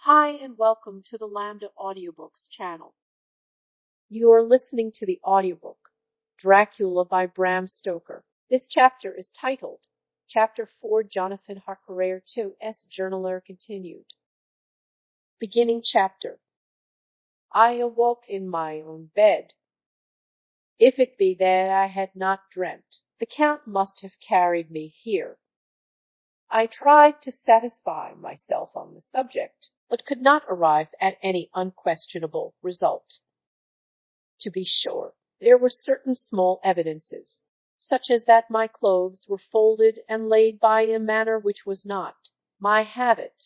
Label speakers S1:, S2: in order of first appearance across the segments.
S1: Hi, and welcome to the Lambda Audiobooks channel. You are listening to the audiobook Dracula by Bram Stoker. This chapter is titled Chapter 4, Jonathan Harker 2's Journaler Continued. Beginning chapter. I awoke in my own bed. If it be that I had not dreamt, the Count must have carried me here. I tried to satisfy myself on the subject, but could not arrive at any unquestionable result. To be sure, there were certain small evidences, such as that my clothes were folded and laid by in a manner which was not my habit.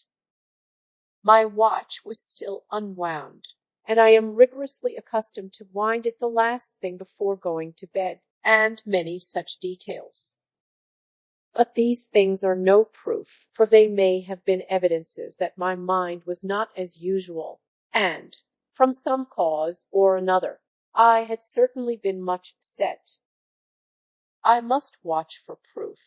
S1: My watch was still unwound, and I am rigorously accustomed to wind it the last thing before going to bed, and many such details. But these things are no proof, for they may have been evidences that my mind was not as usual, and, from some cause or another, I had certainly been much upset. I must watch for proof.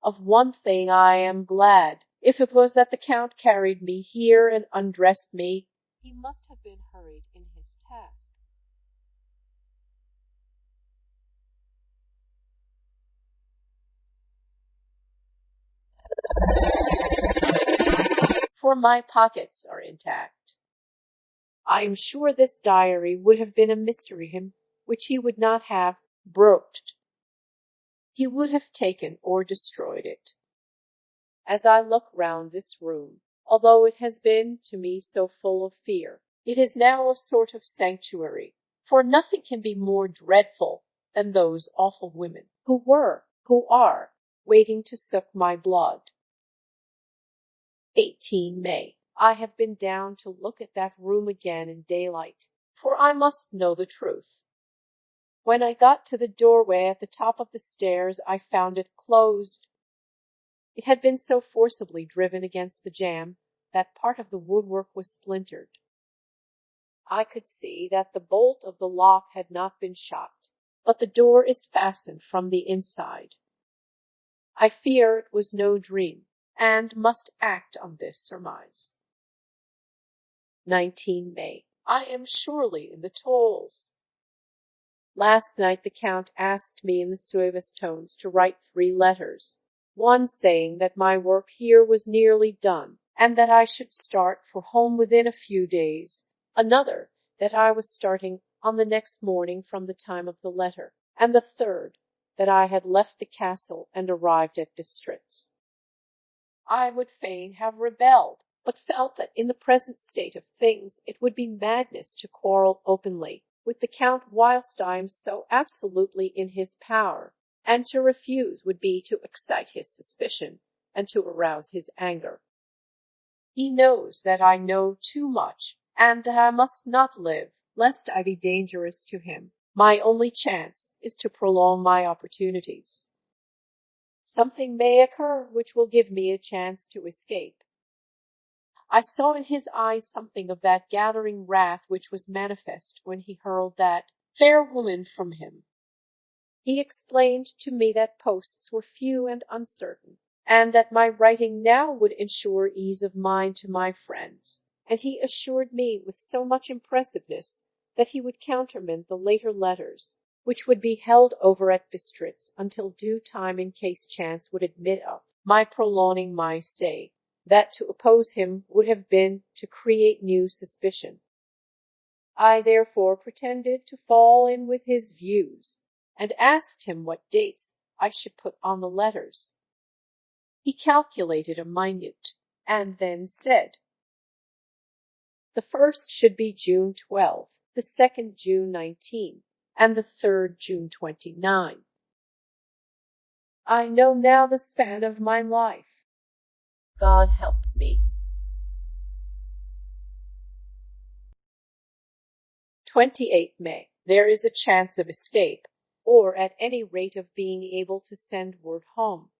S1: Of one thing I am glad. If it was that the Count carried me here and undressed me, he must have been hurried in his task. For my pockets are intact. I am sure this diary would have been a mystery to him which he would not have broached. He would have taken or destroyed it. As I look round this room, although it has been to me so full of fear, it is now a sort of sanctuary, for nothing can be more dreadful than those awful women who are, waiting to suck my blood. 18 May. I have been down to look at that room again in daylight, for I must know the truth. When I got to the doorway at the top of the stairs, I found it closed. It had been so forcibly driven against the jamb that part of the woodwork was splintered. I could see that the bolt of the lock had not been shot, but the door is fastened from the inside. I fear it was no dream, and must act on this surmise. 19 May. I am surely in the tolls. Last night the Count asked me in the suavest tones to write 3 letters, one saying that my work here was nearly done, and that I should start for home within a few days, another that I was starting on the next morning from the time of the letter, and the third that I had left the castle and arrived at Bistritz. I would fain have rebelled, but felt that in the present state of things it would be madness to quarrel openly with the Count whilst I am so absolutely in his power, and to refuse would be to excite his suspicion and to arouse his anger. He knows that I know too much, and that I must not live, lest I be dangerous to him. My only chance is to prolong my opportunities. Something may occur which will give me a chance to escape. I saw in his eyes something of that gathering wrath which was manifest when he hurled that fair woman from him. He explained to me that posts were few and uncertain, and that my writing now would ensure ease of mind to my friends, and he assured me with so much impressiveness that he would countermand the later letters, which would be held over at Bistritz until due time in case chance would admit of my prolonging my stay, that to oppose him would have been to create new suspicion. I therefore pretended to fall in with his views, and asked him what dates I should put on the letters. He calculated a minute, and then said, the first should be June 12, the second June 19, and the third June 29. I know now the span of my life. God help me. 28 May. There is a chance of escape, or at any rate of being able to send word home.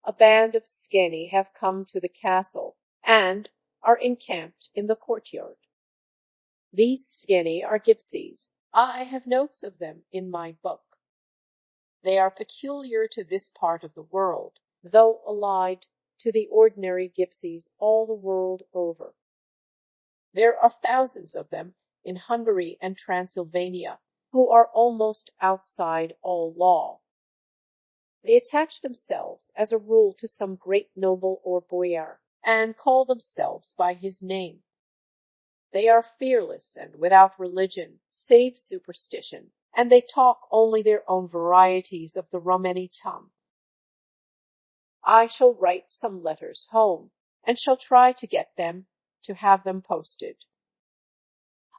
S1: A band of Sceni have come to the castle, and are encamped in the courtyard. These Sceni are gipsies. I have notes of them in my book. They are peculiar to this part of the world, though allied to the ordinary gypsies all the world over. There are thousands of them in Hungary and Transylvania who are almost outside all law. They attach themselves as a rule to some great noble or boyar, and call themselves by his name. They are fearless and without religion, save superstition, and they talk only their own varieties of the Romany tongue. I shall write some letters home, and shall try to get them to have them posted.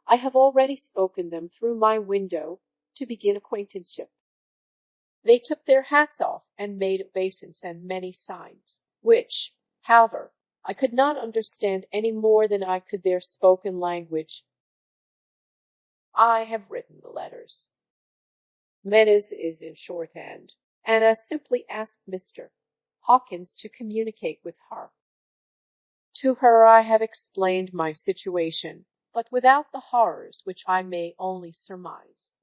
S1: I have already spoken them through my window to begin acquaintanceship. They took their hats off and made obeisance and many signs, which, however, I could not understand any more than I could their spoken language. I have written the letters. Menace is in shorthand, and I simply asked Mr. Hawkins to communicate with her. To her I have explained my situation, but without the horrors which I may only surmise.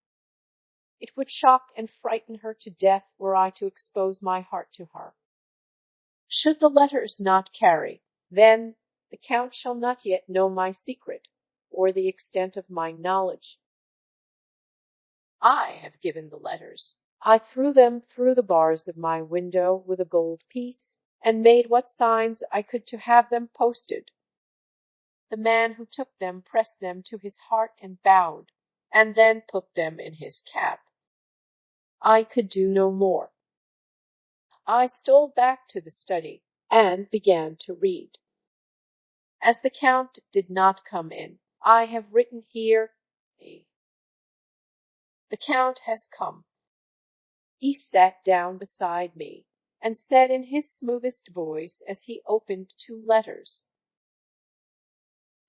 S1: It would shock and frighten her to death were I to expose my heart to her. Should the letters not carry, then the Count shall not yet know my secret, or the extent of my knowledge. I have given the letters. I threw them through the bars of my window with a gold piece, and made what signs I could to have them posted. The man who took them pressed them to his heart and bowed, and then put them in his cap. I could do no more. I stole back to the study, and began to read. As the Count did not come in, I have written here, The Count has come. He sat down beside me, and said in his smoothest voice as he opened 2 letters,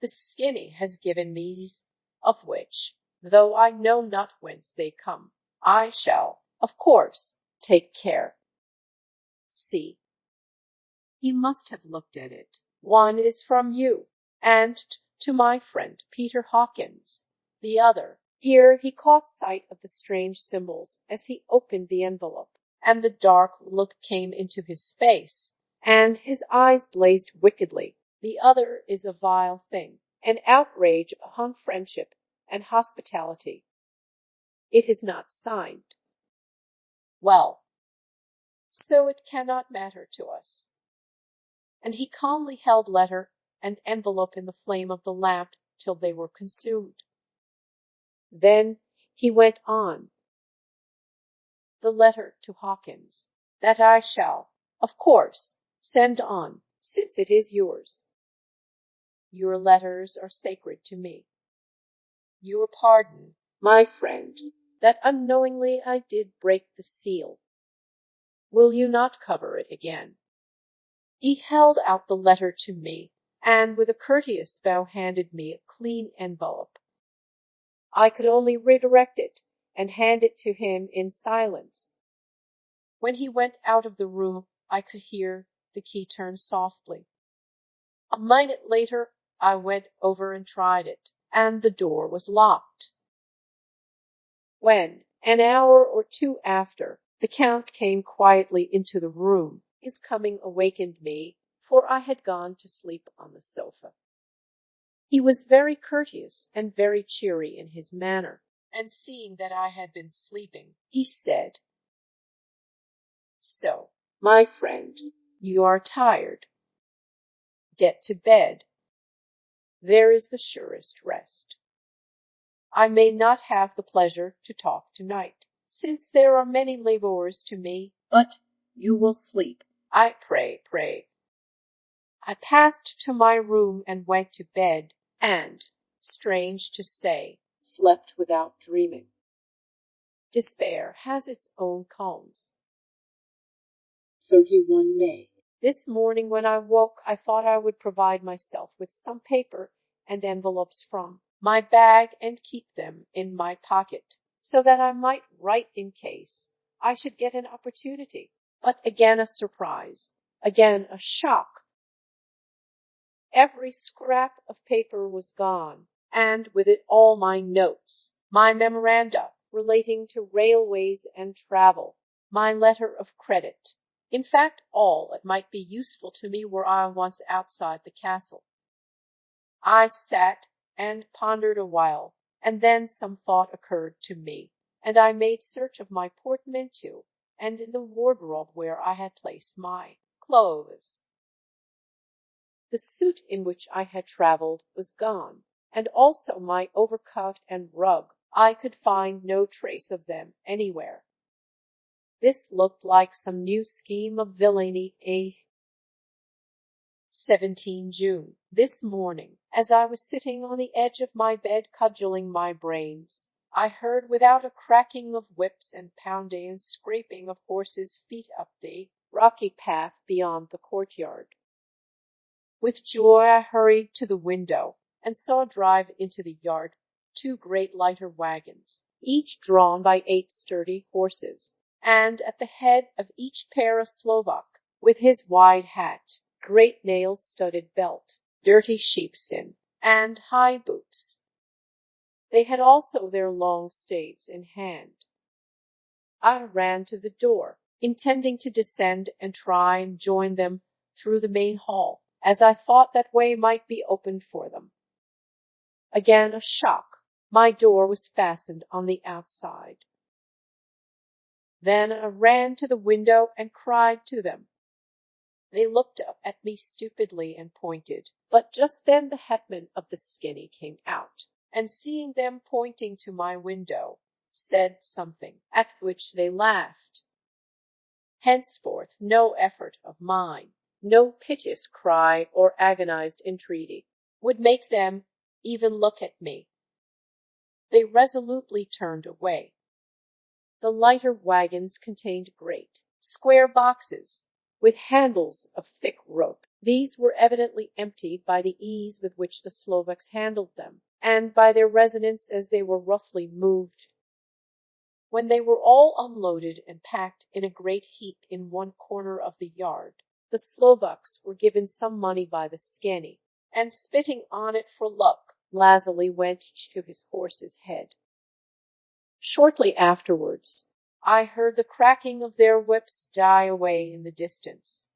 S1: The Skinny has given me these, of which, though I know not whence they come, I shall, of course, take care. See. He must have looked at it. One is from you, and to my friend Peter Hawkins. The other. Here he caught sight of the strange symbols as he opened the envelope, and the dark look came into his face, and his eyes blazed wickedly. The other is a vile thing, an outrage upon friendship and hospitality. It is not signed. Well, so it cannot matter to us. And he calmly held letter and envelope in the flame of the lamp till they were consumed. Then he went on. The letter to Hawkins, that I shall, of course, send on, since it is yours. Your letters are sacred to me. Your pardon, my friend, that unknowingly I did break the seal. Will you not cover it again? He held out the letter to me, and with a courteous bow handed me a clean envelope. I could only redirect it and hand it to him in silence. When he went out of the room, I could hear the key turn softly. A minute later, I went over and tried it, and the door was locked. When, an hour or 2 after, the Count came quietly into the room, his coming awakened me, for I had gone to sleep on the sofa. He was very courteous and very cheery in his manner, and seeing that I had been sleeping, he said, So, my friend, you are tired. Get to bed. There is the surest rest. I may not have the pleasure to talk tonight, since there are many labours to me, but you will sleep, I pray. I passed to my room and went to bed, and, strange to say, slept without dreaming. Despair has its own calms. 31 May. This morning when I woke, I thought I would provide myself with some paper and envelopes from my bag and keep them in my pocket, so that I might write in case I should get an opportunity. But again a surprise, again a shock. Every scrap of paper was gone, and with it all my notes, my memoranda relating to railways and travel, my letter of credit, In fact, all that might be useful to me were I once outside the castle. I sat and pondered a while, and then some thought occurred to me, and I made search of my portmanteau and in the wardrobe where I had placed my clothes. The suit in which I had travelled was gone, and also my overcoat and rug. I could find no trace of them anywhere. This looked like some new scheme of villainy. 17 June. This morning, as I was sitting on the edge of my bed cudgelling my brains, I heard without a cracking of whips and pounding and scraping of horses' feet up the rocky path beyond the courtyard. With joy I hurried to the window and saw drive into the yard 2 great lighter wagons, each drawn by 8 sturdy horses, and at the head of each pair a Slovak, with his wide hat, great nail-studded belt, dirty sheepskin, and high boots. They had also their long staves in hand. I ran to the door, intending to descend and try and join them through the main hall, as I thought that way might be opened for them. Again a shock. My door was fastened on the outside. Then I ran to the window and cried to them. They looked up at me stupidly and pointed, but just then the hetman of the skinny came out, and seeing them pointing to my window, said something, at which they laughed. Henceforth no effort of mine, no piteous cry or agonized entreaty, would make them even look at me. They resolutely turned away. The lighter wagons contained great, square boxes, with handles of thick rope. These were evidently emptied by the ease with which the Slovaks handled them, and by their resonance as they were roughly moved. When they were all unloaded and packed in a great heap in one corner of the yard, the Slovaks were given some money by the skinny, and spitting on it for luck, lazily went to his horse's head. Shortly afterwards, I heard the cracking of their whips die away in the distance.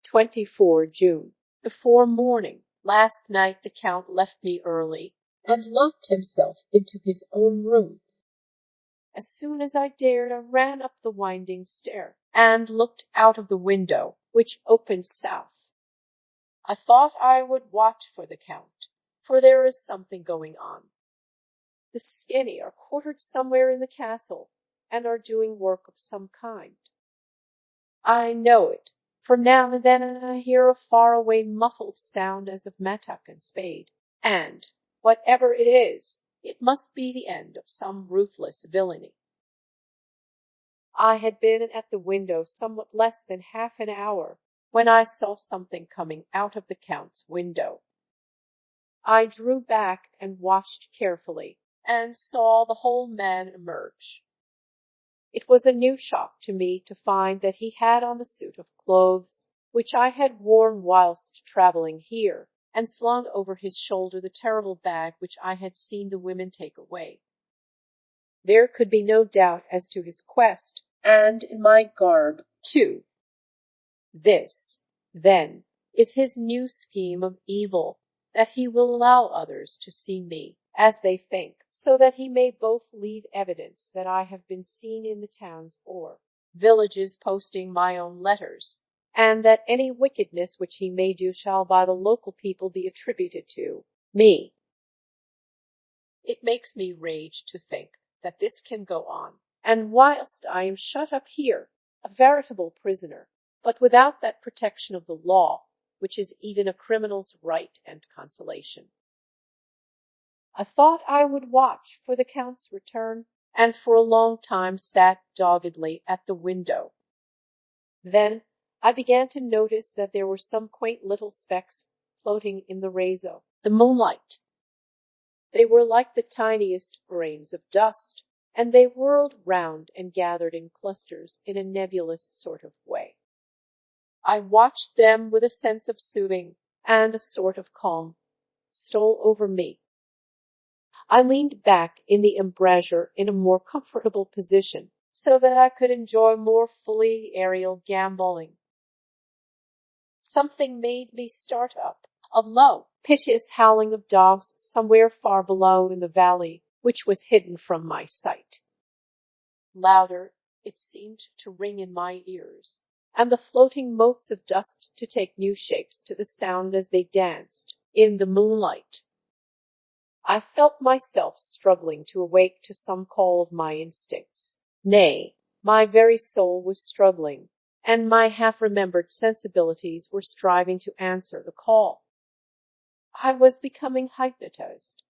S1: 24 June. Before morning, last night the Count left me early, and locked himself into his own room. As soon as I dared, I ran up the winding stair, and looked out of the window, which opened south. I thought I would watch for the Count, for there is something going on. The skinny are quartered somewhere in the castle, and are doing work of some kind. I know it, for now and then I hear a far-away muffled sound as of mattock and spade, and, whatever it is, it must be the end of some ruthless villainy. I had been at the window somewhat less than half an hour, when I saw something coming out of the Count's window. I drew back and watched carefully, and saw the whole man emerge. It was a new shock to me to find that he had on the suit of clothes which I had worn whilst travelling here, and slung over his shoulder the terrible bag which I had seen the women take away. There could be no doubt as to his quest, and in my garb, too. This, then, is his new scheme of evil, that he will allow others to see me, as they think, so that he may both leave evidence that I have been seen in the towns or villages posting my own letters, and that any wickedness which he may do shall by the local people be attributed to me. It makes me rage to think that this can go on, and whilst I am shut up here, a veritable prisoner, but without that protection of the law, which is even a criminal's right and consolation. I thought I would watch for the Count's return, and for a long time sat doggedly at the window. Then I began to notice that there were some quaint little specks floating in the rays of the moonlight. They were like the tiniest grains of dust, and they whirled round and gathered in clusters in a nebulous sort of way. I watched them with a sense of soothing, and a sort of calm stole over me. I leaned back in the embrasure in a more comfortable position, so that I could enjoy more fully aerial gamboling. Something made me start up. A low, piteous howling of dogs somewhere far below in the valley, which was hidden from my sight. Louder, it seemed to ring in my ears, and the floating motes of dust to take new shapes to the sound as they danced in the moonlight. I felt myself struggling to awake to some call of my instincts. Nay, my very soul was struggling, and my half-remembered sensibilities were striving to answer the call. I was becoming hypnotized.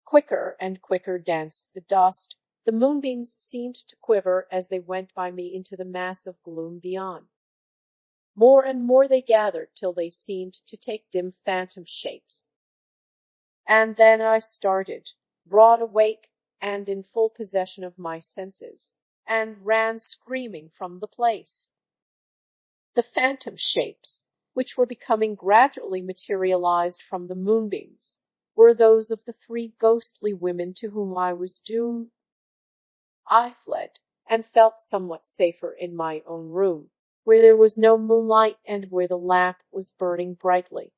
S1: Quicker and quicker danced the dust. The moonbeams seemed to quiver as they went by me into the mass of gloom beyond. More and more they gathered till they seemed to take dim phantom shapes. And then I started, broad awake and in full possession of my senses, and ran screaming from the place. The phantom shapes, which were becoming gradually materialized from the moonbeams, were those of the three ghostly women to whom I was doomed. I fled, and felt somewhat safer in my own room, where there was no moonlight and where the lamp was burning brightly.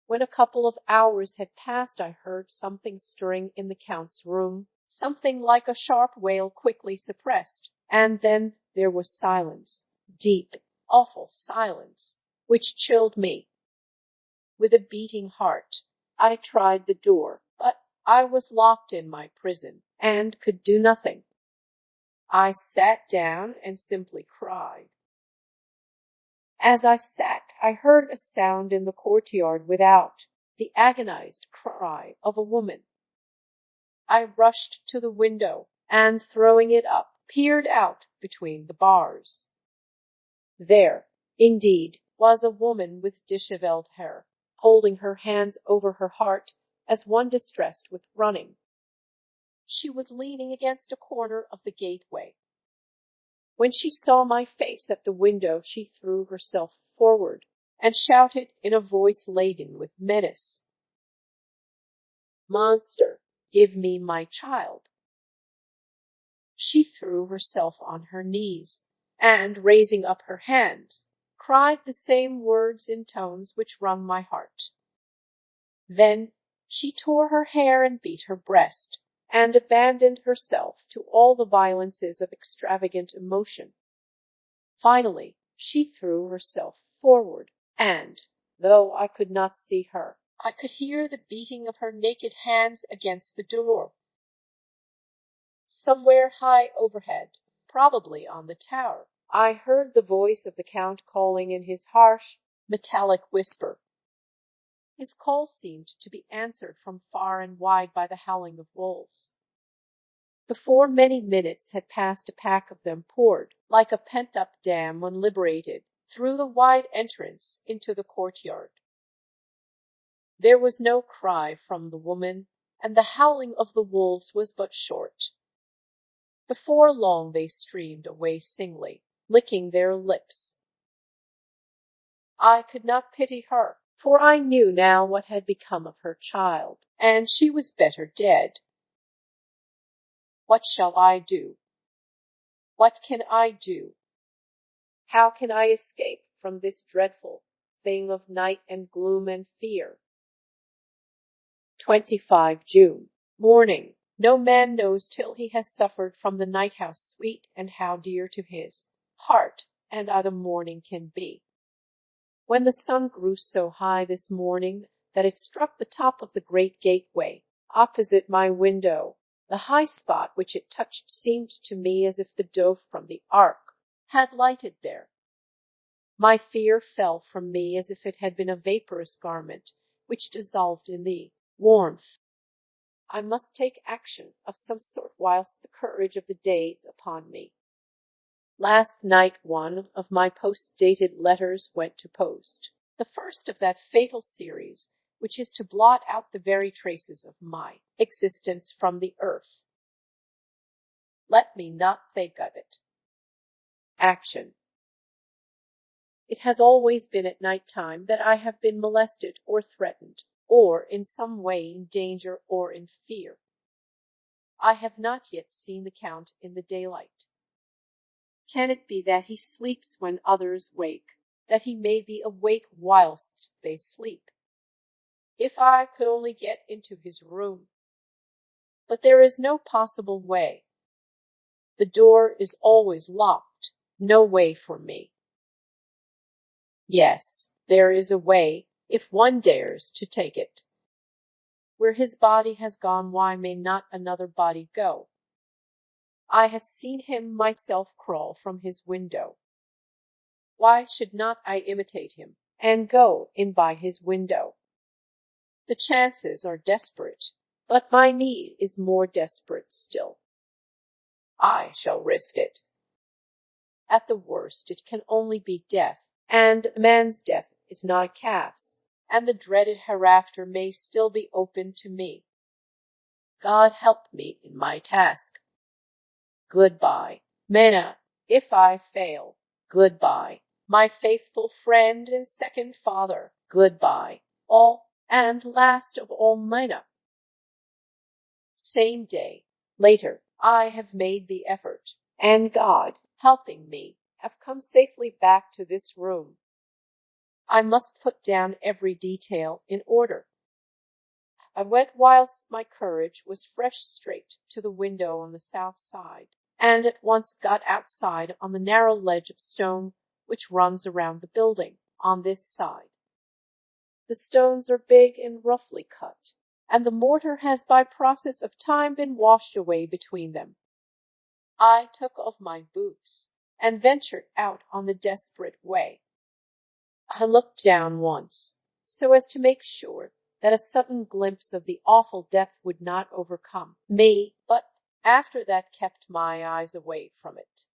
S1: When a couple of hours had passed, I heard something stirring in the Count's room, something like a sharp wail quickly suppressed, and then there was silence, deep, awful silence, which chilled me. With a beating heart, I tried the door, but I was locked in my prison, and could do nothing. I sat down and simply cried. As I sat, I heard a sound in the courtyard without, the agonized cry of a woman. I rushed to the window, and throwing it up, peered out between the bars. There, indeed, was a woman with dishevelled hair, holding her hands over her heart as one distressed with running. She was leaning against a corner of the gateway. When she saw my face at the window, she threw herself forward and shouted in a voice laden with menace, "Monster, give me my child." She threw herself on her knees, and, raising up her hands, cried the same words in tones which wrung my heart. Then she tore her hair and beat her breast, and abandoned herself to all the violences of extravagant emotion. Finally, she threw herself forward, and, though I could not see her, I could hear the beating of her naked hands against the door. Somewhere high overhead, probably on the tower, I heard the voice of the Count calling in his harsh, metallic whisper. His call seemed to be answered from far and wide by the howling of wolves. Before many minutes had passed, a pack of them poured, like a pent-up dam when liberated, through the wide entrance into the courtyard. There was no cry from the woman, and the howling of the wolves was but short. Before long they streamed away singly, licking their lips. I could not pity her, for I knew now what had become of her child, and she was better dead. What shall I do? What can I do? How can I escape from this dreadful thing of night and gloom and fear? 25 June. Morning. No man knows till he has suffered from the night how sweet and how dear to his heart and other morning can be. When the sun grew so high this morning that it struck the top of the great gateway opposite my window, the high spot which it touched seemed to me as if the dove from the ark had lighted there. My fear fell from me as if it had been a vaporous garment which dissolved in the warmth. I must take action of some sort whilst the courage of the day is upon me. Last night one of my post-dated letters went to post, the first of that fatal series which is to blot out the very traces of my existence from the earth. Let me not think of it. Action. It has always been at night time that I have been molested or threatened, or in some way in danger or in fear. I have not yet seen the Count in the daylight. Can it be that he sleeps when others wake, that he may be awake whilst they sleep? If I could only get into his room! But there is no possible way. The door is always locked. No way for me. Yes, there is a way, if one dares to take it. Where his body has gone, why may not another body go? I have seen him myself crawl from his window. Why should not I imitate him, and go in by his window? The chances are desperate, but my need is more desperate still. I shall risk it. At the worst, it can only be death, and a man's death is not a calf's, and the dreaded hereafter may still be open to me. God help me in my task. Goodbye, Mena, if I fail. Goodbye, my faithful friend and second father. Goodbye, all, and last of all, Mena. Same day, later, I have made the effort, and God, helping me, have come safely back to this room. I must put down every detail in order. I went whilst my courage was fresh straight to the window on the south side, and at once got outside on the narrow ledge of stone which runs around the building on this side. The stones are big and roughly cut, and the mortar has by process of time been washed away between them. I took off my boots and ventured out on the desperate way. I looked down once, so as to make sure that a sudden glimpse of the awful depth would not overcome me, but after that kept my eyes away from it.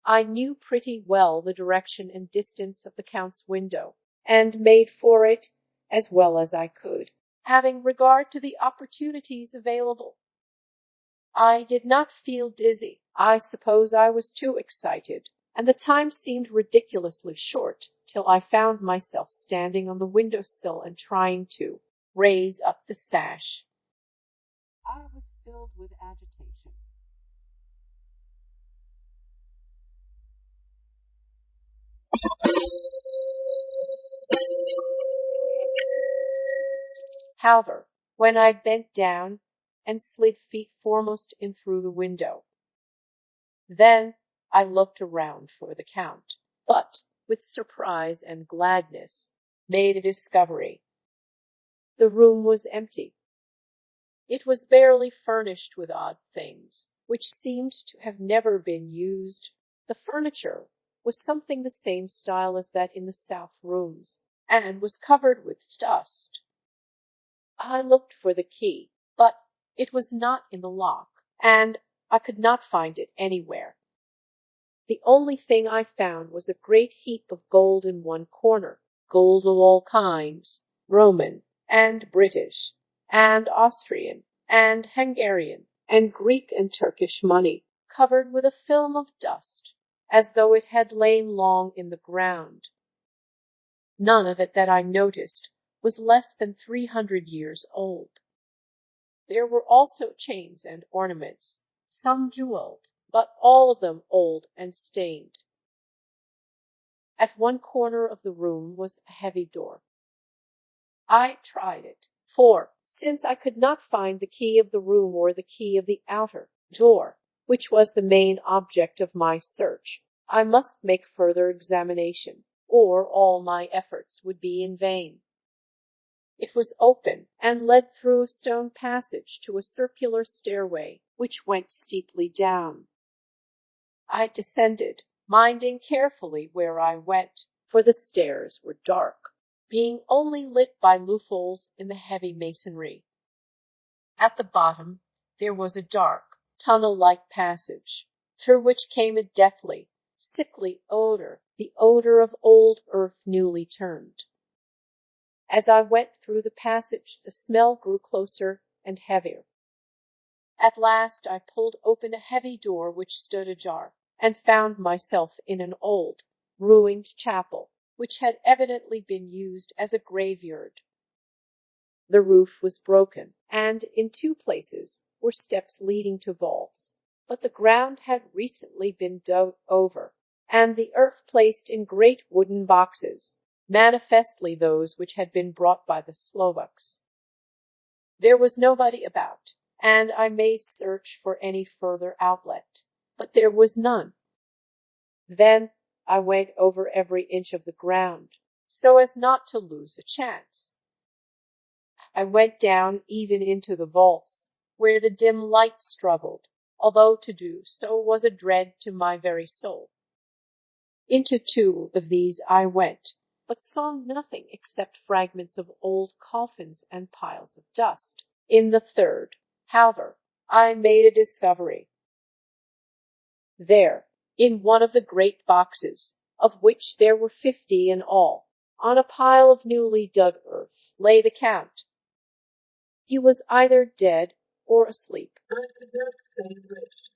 S1: I knew pretty well the direction and distance of the Count's window, and made for it as well as I could, having regard to the opportunities available. I did not feel dizzy. I suppose I was too excited, and the time seemed ridiculously short, till I found myself standing on the window-sill and trying to raise up the sash. I was filled with agitation. However, when I bent down and slid feet foremost in through the window, then I looked around for the Count, but, with surprise and gladness, made a discovery. The room was empty. It was barely furnished with odd things, which seemed to have never been used. The furniture was something the same style as that in the south rooms, and was covered with dust. I looked for the key, but it was not in the lock, and I could not find it anywhere. The only thing I found was a great heap of gold in one corner, gold of all kinds, Roman and British and Austrian and Hungarian and Greek and Turkish money, covered with a film of dust, as though it had lain long in the ground. None of it that I noticed was less than 300 years old. There were also chains and ornaments, some jeweled, but all of them old and stained. At one corner of the room was a heavy door. I tried it, for, since I could not find the key of the room or the key of the outer door, which was the main object of my search, I must make further examination, or all my efforts would be in vain. It was open, and led through a stone passage to a circular stairway, which went steeply down. I descended, minding carefully where I went, for the stairs were dark, being only lit by loopholes in the heavy masonry. At the bottom there was a dark, tunnel-like passage, through which came a deathly, sickly odor, the odor of old earth newly turned. As I went through the passage, the smell grew closer and heavier. At last I pulled open a heavy door which stood ajar, and found myself in an old, ruined chapel, which had evidently been used as a graveyard. The roof was broken, and in two places were steps leading to vaults, but the ground had recently been dug over, and the earth placed in great wooden boxes, manifestly those which had been brought by the Slovaks. There was nobody about, and I made search for any further outlet, but there was none. Then I went over every inch of the ground, so as not to lose a chance. I went down even into the vaults, where the dim light struggled, although to do so was a dread to my very soul. Into 2 of these I went, but saw nothing except fragments of old coffins and piles of dust. In the 3rd, however, I made a discovery. There, in one of the great boxes, of which there were 50 in all, on a pile of newly dug earth, lay the Count. He was either dead or asleep. I could not say which.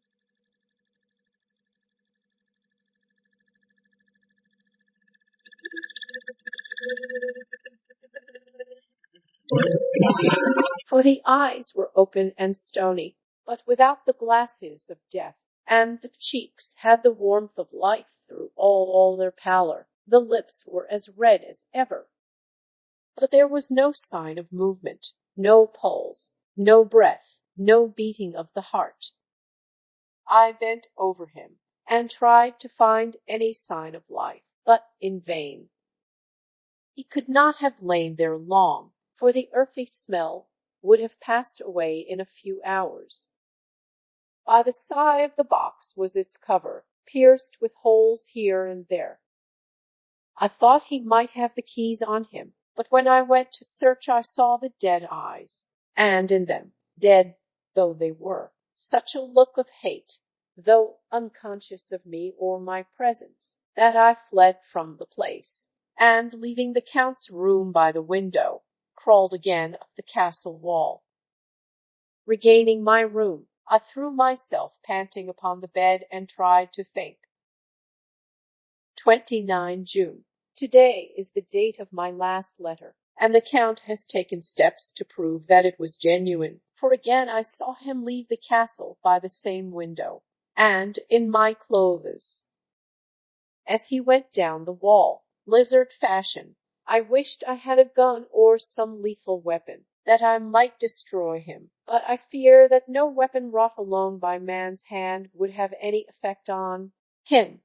S1: For the eyes were open and stony, but without the glasses of death, and the cheeks had the warmth of life through all their pallor. The lips were as red as ever, but there was no sign of movement, no pulse, no breath, no beating of the heart. I bent over him and tried to find any sign of life, but in vain. He could not have lain there long, for the earthy smell would have passed away in a few hours. By the side of the box was its cover, pierced with holes here and there. I thought he might have the keys on him, but when I went to search I saw the dead eyes, and in them, dead though they were, such a look of hate, though unconscious of me or my presence, that I fled from the place, and leaving the Count's room by the window, crawled again up the castle wall. Regaining my room, I threw myself panting upon the bed and tried to think. 29 June. Today is the date of my last letter, and the Count has taken steps to prove that it was genuine, for again I saw him leave the castle by the same window, and in my clothes. As he went down the wall, lizard fashion, I wished I had a gun or some lethal weapon, that I might destroy him, but I fear that no weapon wrought alone by man's hand would have any effect on him.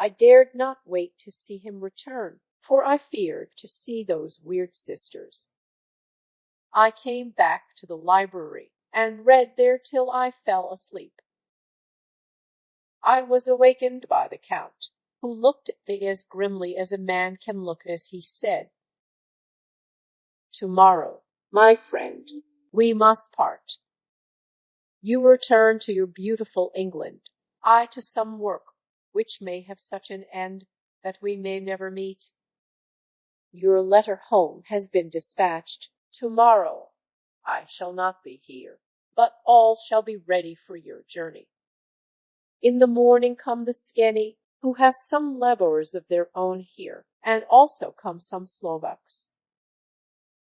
S1: I dared not wait to see him return, for I feared to see those weird sisters. I came back to the library, and read there till I fell asleep. I was awakened by the Count, who looked at me as grimly as a man can look as he said, "Tomorrow, my friend, we must part. You return to your beautiful England, I to some work which may have such an end that we may never meet. Your letter home has been dispatched. Tomorrow I shall not be here, but all shall be ready for your journey. In the morning come the Skeni, who have some laborers of their own here, and also come some Slovaks.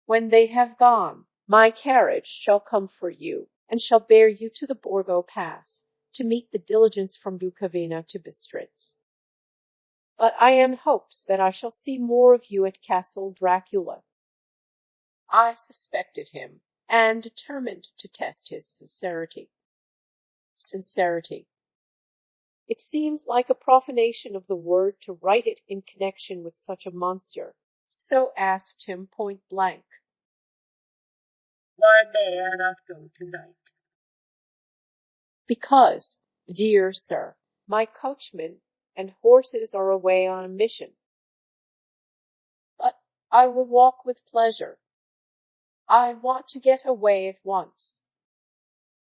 S1: When they have gone, my carriage shall come for you, and shall bear you to the Borgo Pass, to meet the diligence from Bukovina to Bistritz. But I am in hopes that I shall see more of you at Castle Dracula." I suspected him, and determined to test his sincerity. It seems like a profanation of the word to write it in connection with such a monster, so asked him point blank, "Why may I not go tonight?" "Because, dear sir, my coachman and horses are away on a mission." "But I will walk with pleasure. I want to get away at once."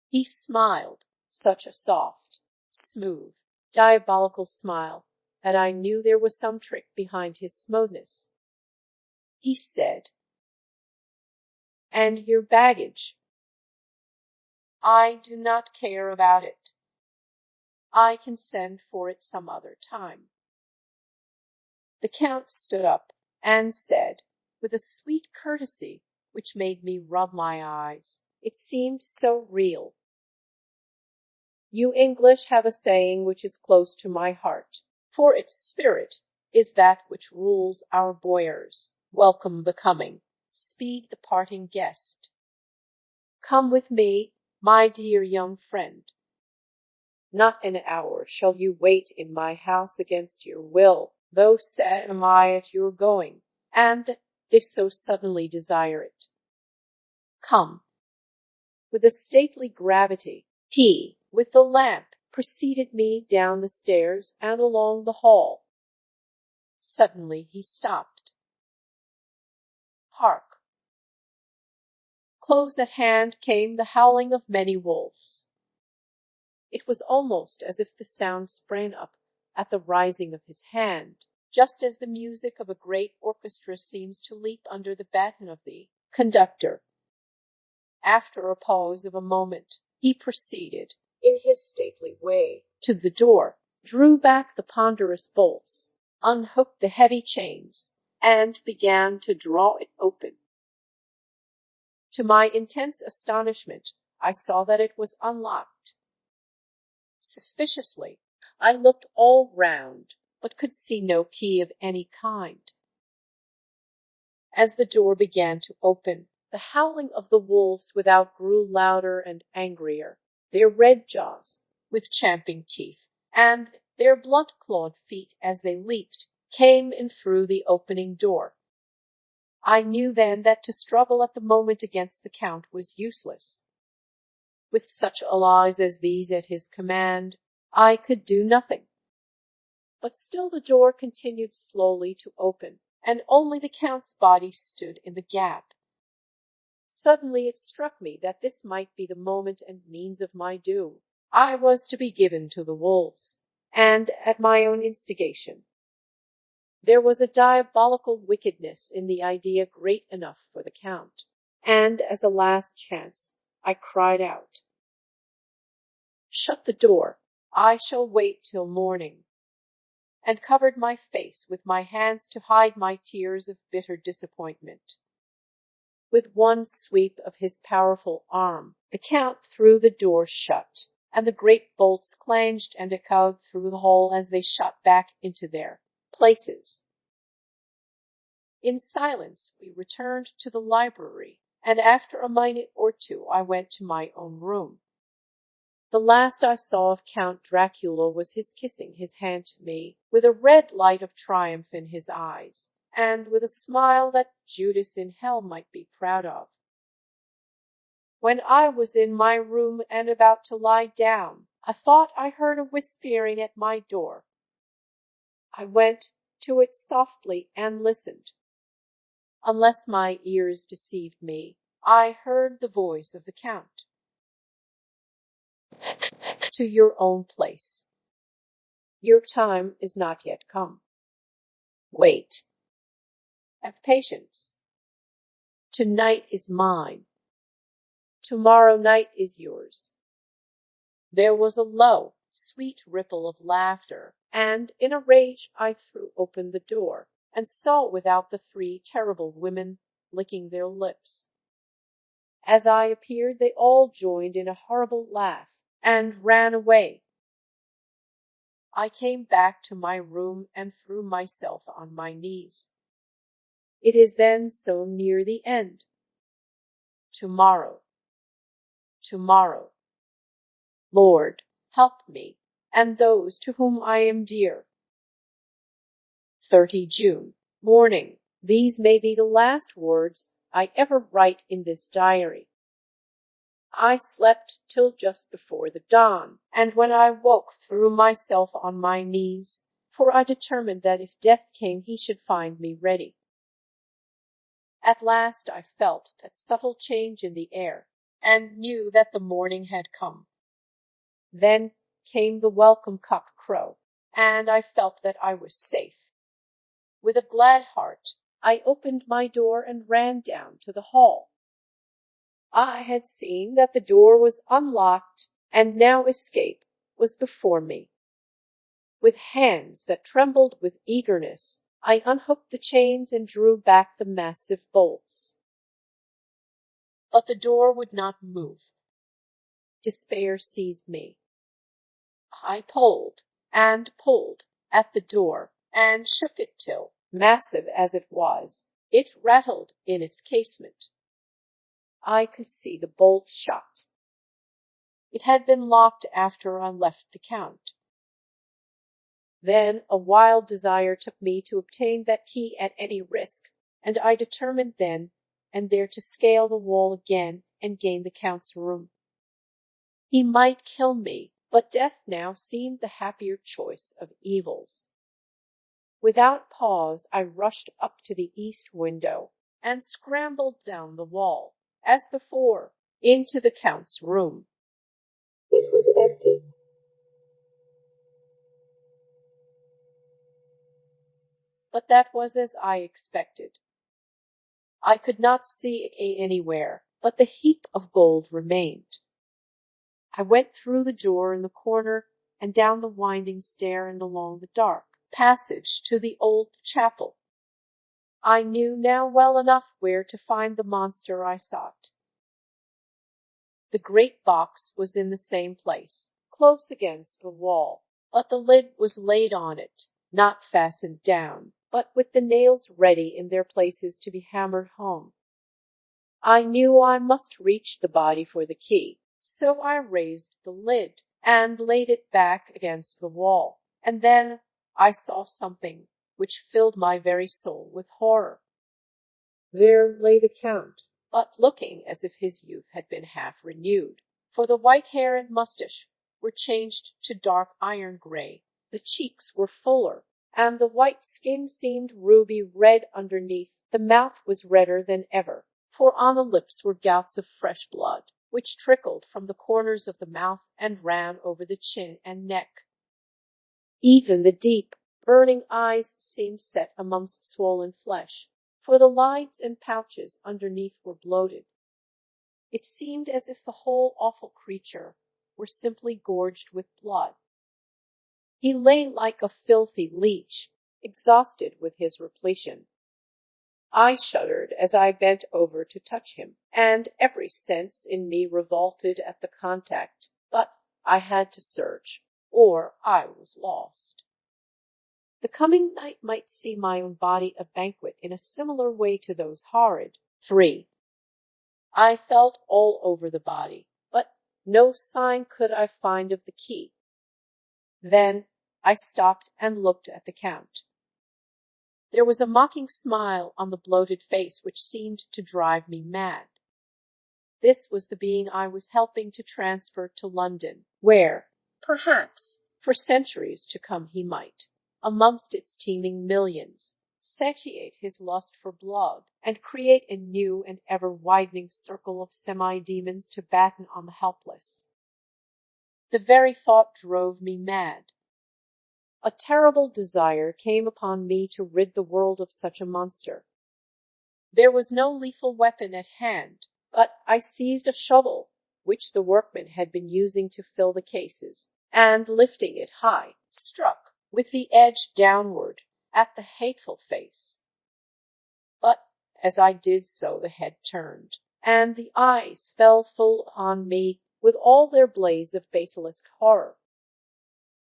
S1: He smiled, such a soft, smooth, diabolical smile, that I knew there was some trick behind his smoothness. He said, "And your baggage?" "I do not care about it. I can send for it some other time." The Count stood up and said, with a sweet courtesy which made me rub my eyes, It seemed so real. You English have a saying which is close to my heart, for its spirit is that which rules our boyars. Welcome the coming, speed the parting guest. Come with me, my dear young friend. Not an hour shall you wait in my house against your will, though sad am I at your going, and, if so suddenly desire it. Come. With a stately gravity, he, with the lamp, preceded me down the stairs and along the hall. Suddenly he stopped. Hark! Close at hand came the howling of many wolves. It was almost as if the sound sprang up at the rising of his hand, just as the music of a great orchestra seems to leap under the baton of the conductor. After a pause of a moment, he proceeded, in his stately way, to the door, drew back the ponderous bolts, unhooked the heavy chains, and began to draw it open. To my intense astonishment, I saw that it was unlocked. Suspiciously, I looked all round, but could see no key of any kind. As the door began to open, the howling of the wolves without grew louder and angrier. Their red jaws, with champing teeth, and their blunt-clawed feet as they leaped, came in through the opening door. I knew then that to struggle at the moment against the Count was useless. With such allies as these at his command, I could do nothing. But still the door continued slowly to open, and only the Count's body stood in the gap. Suddenly it struck me that this might be the moment and means of my doom. I was to be given to the wolves, and at my own instigation. There was a diabolical wickedness in the idea great enough for the Count, and as a last chance, I cried out, "Shut the door, I shall wait till morning," and covered my face with my hands to hide my tears of bitter disappointment. With one sweep of his powerful arm, the Count threw the door shut, and the great bolts clanged and echoed through the hall as they shot back into their places. In silence we returned to the library, and after a minute or two I went to my own room. The last I saw of Count Dracula was his kissing his hand to me, with a red light of triumph in his eyes, and with a smile that Judas in hell might be proud of. When I was in my room and about to lie down, I thought I heard a whispering at my door. I went to it softly and listened. Unless my ears deceived me, I heard the voice of the Count. "To your own place. Your time is not yet come. Wait. Have patience. Tonight is mine. Tomorrow night is yours." There was a low, sweet ripple of laughter, and in a rage I threw open the door, and saw without the three terrible women licking their lips. As I appeared, they all joined in a horrible laugh, and ran away. I came back to my room and threw myself on my knees. It is then so near the end. Tomorrow. Tomorrow. Lord, help me, and those to whom I am dear. 30 June, morning. These may be the last words I ever write in this diary. I slept till just before the dawn, and when I woke threw myself on my knees, for I determined that if death came he should find me ready. At last I felt that subtle change in the air, and knew that the morning had come. Then came the welcome cock-crow, and I felt that I was safe. With a glad heart, I opened my door and ran down to the hall. I had seen that the door was unlocked, and now escape was before me. With hands that trembled with eagerness, I unhooked the chains and drew back the massive bolts. but the door would not move. Despair seized me. I pulled and pulled at the door and shook it till, massive as it was, it rattled in its casement. I could see the bolt shut. It had been locked after I left the Count. Then a wild desire took me to obtain that key at any risk, and I determined then and there to scale the wall again and gain the Count's room. He might kill me, but death now seemed the happier choice of evils. Without pause I rushed up to the east window and scrambled down the wall, as before, into the Count's room. It was empty. But that was as I expected. I could not see anywhere, but the heap of gold remained. I went through the door in the corner and down the winding stair and along the dark passage to the old chapel. I knew now well enough where to find the monster I sought. The great box was in the same place, close against the wall, but the lid was laid on it, not fastened down, but with the nails ready in their places to be hammered home. I knew I must reach the body for the key, so I raised the lid and laid it back against the wall, and then I saw something which filled my very soul with horror. There lay the Count, but looking as if his youth had been half renewed, for the white hair and moustache were changed to dark iron gray, the cheeks were fuller, and the white skin seemed ruby red underneath. The mouth was redder than ever, for on the lips were gouts of fresh blood, which trickled from the corners of the mouth and ran over the chin and neck. Even the deep, burning eyes seemed set amongst swollen flesh, for the lines and pouches underneath were bloated. It seemed as if the whole awful creature were simply gorged with blood. He lay like a filthy leech, exhausted with his repletion. I shuddered as I bent over to touch him, and every sense in me revolted at the contact, but I had to search, or I was lost. The coming night might see my own body a banquet in a similar way to those horrid. 3. I felt all over the body, but no sign could I find of the key. Then I stopped and looked at the Count. There was a mocking smile on the bloated face which seemed to drive me mad. This was the being I was helping to transfer to London, where, perhaps, for centuries to come he might, amongst its teeming millions, satiate his lust for blood, and create a new and ever-widening circle of semi-demons to batten on the helpless. The very thought drove me mad. A terrible desire came upon me to rid the world of such a monster. There was no lethal weapon at hand, but I seized a shovel, which the workmen had been using to fill the cases, and lifting it high, struck, with the edge downward, at the hateful face. But as I did so the head turned, and the eyes fell full on me with all their blaze of basilisk horror.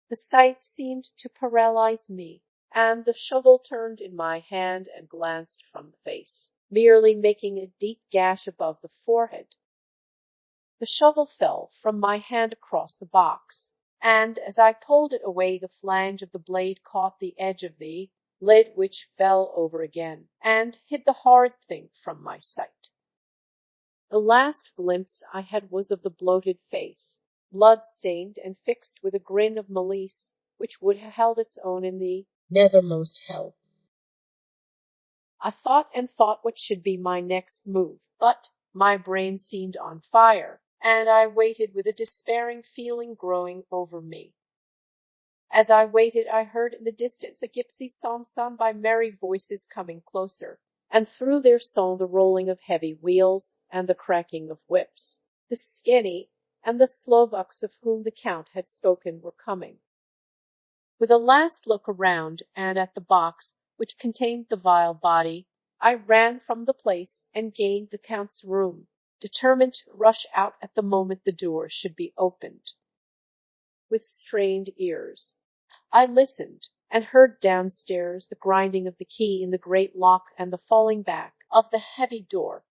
S1: The sight seemed to paralyze me, and the shovel turned in my hand and glanced from the face, merely making a deep gash above the forehead. The shovel fell from my hand across the box, and as I pulled it away the flange of the blade caught the edge of the lid, which fell over again, and hid the horrid thing from my sight. The last glimpse I had was of the bloated face, blood-stained and fixed with a grin of malice, which would have held its own in the nethermost hell. I thought and thought what should be my next move, but my brain seemed on fire, and I waited with a despairing feeling growing over me. As I waited, I heard in the distance a gypsy song sung by merry voices coming closer, and through their song the rolling of heavy wheels and the cracking of whips. The skinny and the Slovaks of whom the Count had spoken were coming. With a last look around and at the box which contained the vile body, I ran from the place and gained the Count's room. determined to rush out at the moment the door should be opened. With strained ears, I listened and heard downstairs the grinding of the key in the great lock and the falling back of the heavy door.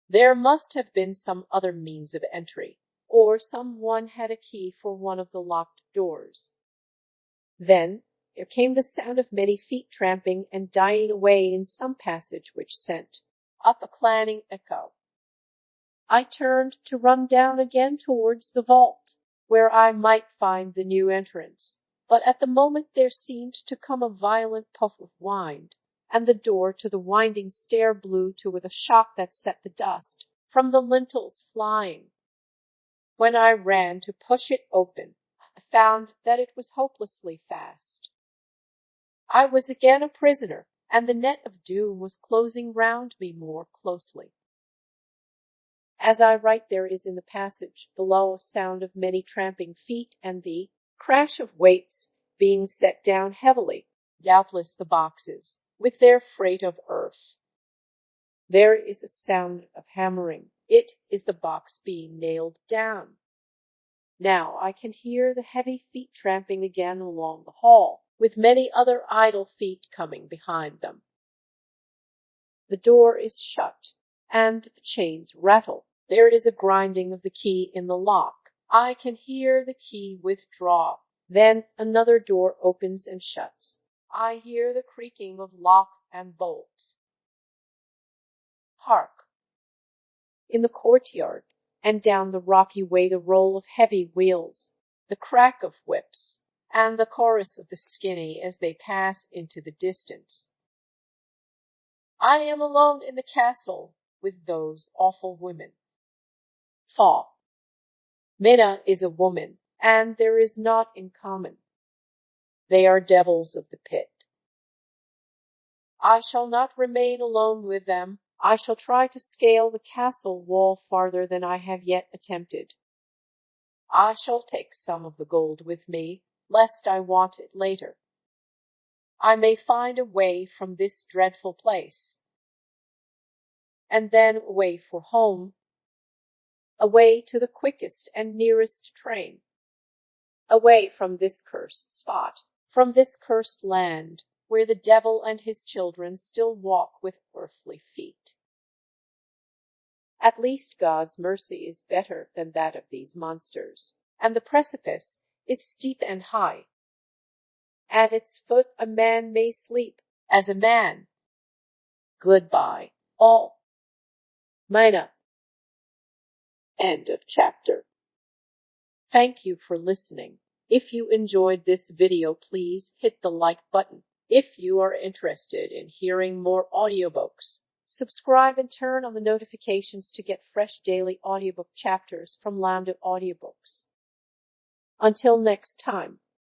S1: There must have been some other means of entry, or someone had a key for one of the locked doors. Then there came the sound of many feet tramping and dying away in some passage which sent up a clanging echo. I turned to run down again towards the vault, where I might find the new entrance, but at the moment there seemed to come a violent puff of wind, and the door to the winding stair blew to with a shock that set the dust from the lintels flying. When I ran to push it open, I found that it was hopelessly fast. I was again a prisoner, and the net of doom was closing round me more closely. As I write, there is in the passage below a sound of many tramping feet and the crash of weights being set down heavily, doubtless the boxes, with their freight of earth. There is a sound of hammering. It is the box being nailed down. Now I can hear the heavy feet tramping again along the hall, with many other idle feet coming behind them. The door is shut, and the chains rattle. There is a grinding of the key in the lock. I can hear the key withdraw. Then another door opens and shuts. I hear the creaking of lock and bolt. Hark! In the courtyard, and down the rocky way the roll of heavy wheels, the crack of whips, and the chorus of the skinny as they pass into the distance. I am alone in the castle with those awful women. Fa. Minna is a woman, and there is naught in common. They are devils of the pit. I shall not remain alone with them. I shall try to scale the castle wall farther than I have yet attempted. I shall take some of the gold with me, lest I want it later. I may find a way from this dreadful place, and then away for home, away to the quickest and nearest train, away from this cursed spot, from this cursed land, where the devil and his children still walk with earthly feet. At least God's mercy is better than that of these monsters, and the precipice is steep and high. At its foot a man may sleep as a man. Goodbye, all. Minna. End of chapter. Thank you for listening. If you enjoyed this video, please hit the like button. If you are interested in hearing more audiobooks, subscribe and turn on the notifications to get fresh daily audiobook chapters from Lambda Audiobooks. Until next time.